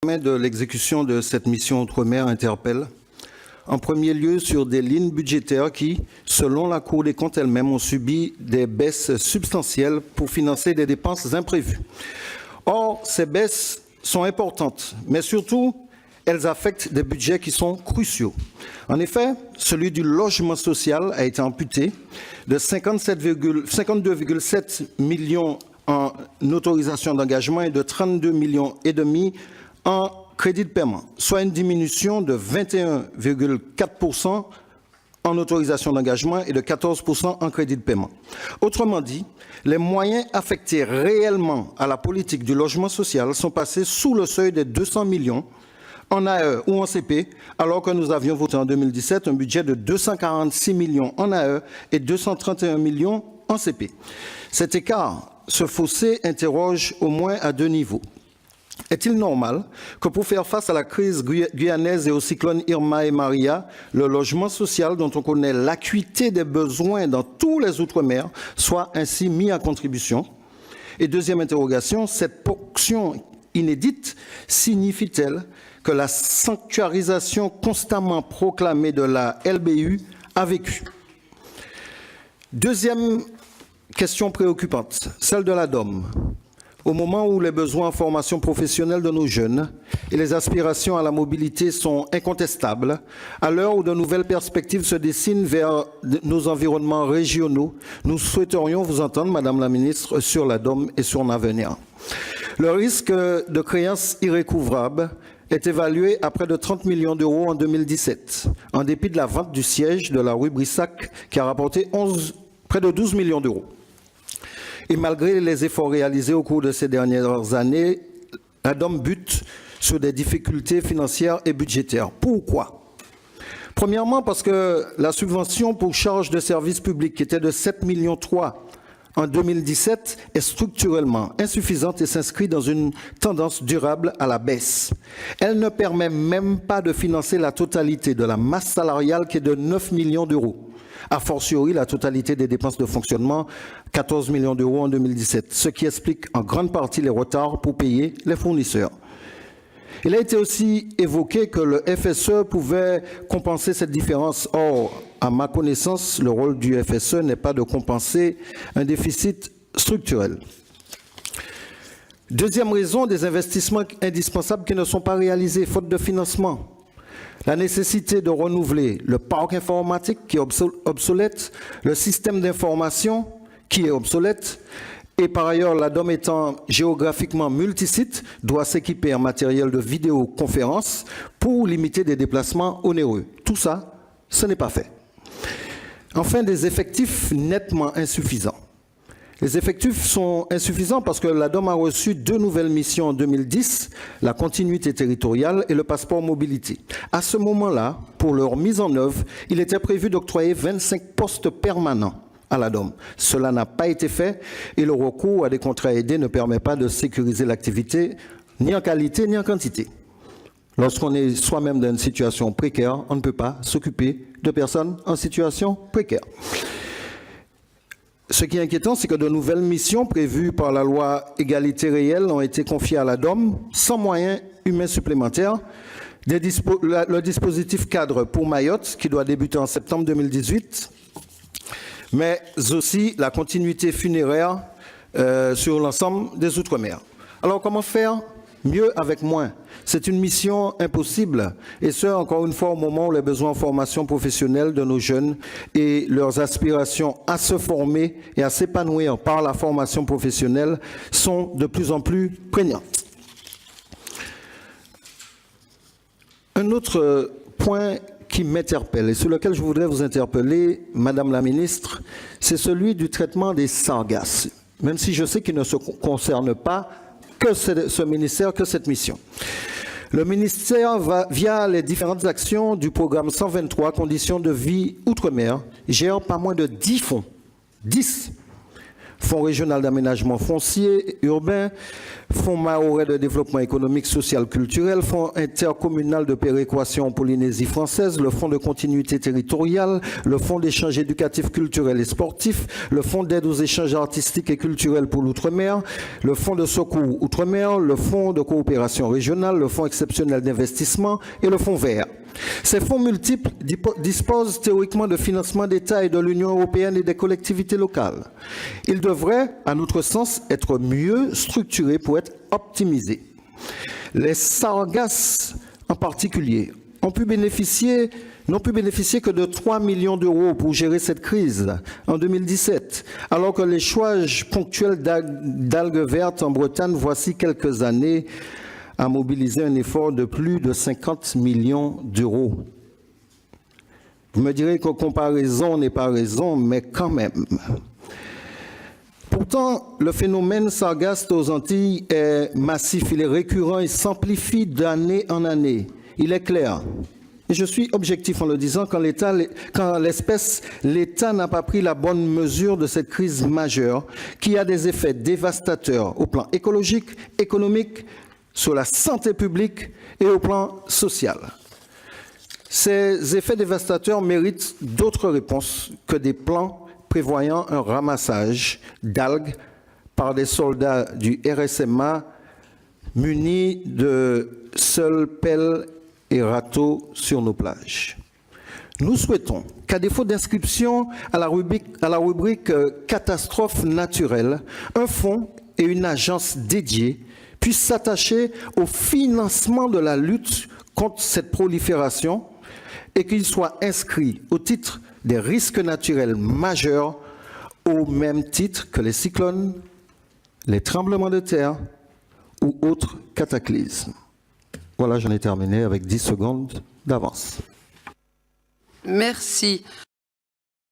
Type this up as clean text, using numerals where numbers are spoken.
De l'exécution de cette mission Outre-mer interpelle, en premier lieu sur des lignes budgétaires qui, selon la Cour des comptes elle-même, ont subi des baisses substantielles pour financer des dépenses imprévues. Or, ces baisses sont importantes, mais surtout, elles affectent des budgets qui sont cruciaux. En effet, celui du logement social a été amputé de 52,7 millions en autorisation d'engagement et de 32,5 millions en crédit de paiement, soit une diminution de 21,4% en autorisation d'engagement et de 14% en crédit de paiement. Autrement dit, les moyens affectés réellement à la politique du logement social sont passés sous le seuil des 200 millions en AE ou en CP, alors que nous avions voté en 2017 un budget de 246 millions en AE et 231 millions en CP. Cet écart, ce fossé, interroge au moins à deux niveaux. Est-il normal que pour faire face à la crise guyanaise et aux cyclones Irma et Maria, le logement social dont on connaît l'acuité des besoins dans tous les Outre-mer soit ainsi mis à contribution? Et deuxième interrogation, cette ponction inédite signifie-t-elle que la sanctuarisation constamment proclamée de la LBU a vécu? Deuxième question préoccupante, celle de la DOM. Au moment où les besoins en formation professionnelle de nos jeunes et les aspirations à la mobilité sont incontestables, à l'heure où de nouvelles perspectives se dessinent vers nos environnements régionaux, nous souhaiterions vous entendre, Madame la Ministre, sur la DOM et sur l'avenir. Le risque de créances irrécouvrables est évalué à près de 30 millions d'euros en 2017, en dépit de la vente du siège de la rue Brissac qui a rapporté près de 12 millions d'euros. Et malgré les efforts réalisés au cours de ces dernières années, la DOM bute sur des difficultés financières et budgétaires. Pourquoi? Premièrement, parce que la subvention pour charges de services publics, qui était de 7,3 millions en 2017, est structurellement insuffisante et s'inscrit dans une tendance durable à la baisse. Elle ne permet même pas de financer la totalité de la masse salariale qui est de 9 millions d'euros. A fortiori, la totalité des dépenses de fonctionnement, 14 millions d'euros en 2017, ce qui explique en grande partie les retards pour payer les fournisseurs. Il a été aussi évoqué que le FSE pouvait compenser cette différence. Or, à ma connaissance, le rôle du FSE n'est pas de compenser un déficit structurel. Deuxième raison, des investissements indispensables qui ne sont pas réalisés, faute de financement. La nécessité de renouveler le parc informatique qui est obsolète, le système d'information qui est obsolète, et par ailleurs, la DOM étant géographiquement multisite, doit s'équiper en matériel de vidéoconférence pour limiter des déplacements onéreux. Tout ça, ce n'est pas fait. Enfin, des effectifs nettement insuffisants. Les effectifs sont insuffisants parce que la DOM a reçu 2 nouvelles missions en 2010, la continuité territoriale et le passeport mobilité. À ce moment-là, pour leur mise en œuvre, il était prévu d'octroyer 25 postes permanents à la DOM. Cela n'a pas été fait et le recours à des contrats aidés ne permet pas de sécuriser l'activité ni en qualité ni en quantité. Lorsqu'on est soi-même dans une situation précaire, on ne peut pas s'occuper de personnes en situation précaire. Ce qui est inquiétant, c'est que de nouvelles missions prévues par la loi Égalité réelle ont été confiées à la DOM sans moyens humains supplémentaires. Le dispositif cadre pour Mayotte, qui doit débuter en septembre 2018, mais aussi la continuité funéraire sur l'ensemble des Outre-mer. Alors comment faire? Mieux avec moins. C'est une mission impossible, et ce, encore une fois, au moment où les besoins en formation professionnelle de nos jeunes et leurs aspirations à se former et à s'épanouir par la formation professionnelle sont de plus en plus prégnantes. Un autre point qui m'interpelle et sur lequel je voudrais vous interpeller, Madame la Ministre, c'est celui du traitement des sargasses, même si je sais qu'il ne se concerne pas que ce ministère, que cette mission. Le ministère va, via les différentes actions du programme 123, Conditions de vie Outre-mer, gère pas moins de 10 fonds, 10, Fonds régional d'aménagement foncier urbain, Fonds mahorais de développement économique, social, culturel, Fonds intercommunal de péréquation en Polynésie française, le Fonds de continuité territoriale, le Fonds d'échange éducatif, culturel et sportif, le Fonds d'aide aux échanges artistiques et culturels pour l'outre-mer, le Fonds de secours outre-mer, le Fonds de coopération régionale, le Fonds exceptionnel d'investissement et le Fonds vert. Ces fonds multiples disposent théoriquement de financement d'État et de l'Union européenne et des collectivités locales. Ils devraient, à notre sens, être mieux structurés pour être optimisés. Les Sargasses, en particulier, n'ont pu bénéficier que de 3 millions d'euros pour gérer cette crise en 2017, alors que l'échouage ponctuel d'algues vertes en Bretagne, voici quelques années, a mobilisé un effort de plus de 50 millions d'euros. Vous me direz que comparaison n'est pas raison, mais quand même. Pourtant, le phénomène sargasse aux Antilles est massif, il est récurrent et s'amplifie d'année en année. Il est clair. Et je suis objectif en le disant, quand l'État n'a pas pris la bonne mesure de cette crise majeure qui a des effets dévastateurs au plan écologique, économique, sur la santé publique et au plan social. Ces effets dévastateurs méritent d'autres réponses que des plans prévoyant un ramassage d'algues par des soldats du RSMA munis de seules pelles et râteaux sur nos plages. Nous souhaitons qu'à défaut d'inscription à la rubrique catastrophes naturelles, un fonds et une agence dédiée puissent s'attacher au financement de la lutte contre cette prolifération et qu'ils soient inscrits au titre des risques naturels majeurs au même titre que les cyclones, les tremblements de terre ou autres cataclysmes. Voilà, j'en ai terminé avec 10 secondes d'avance. Merci.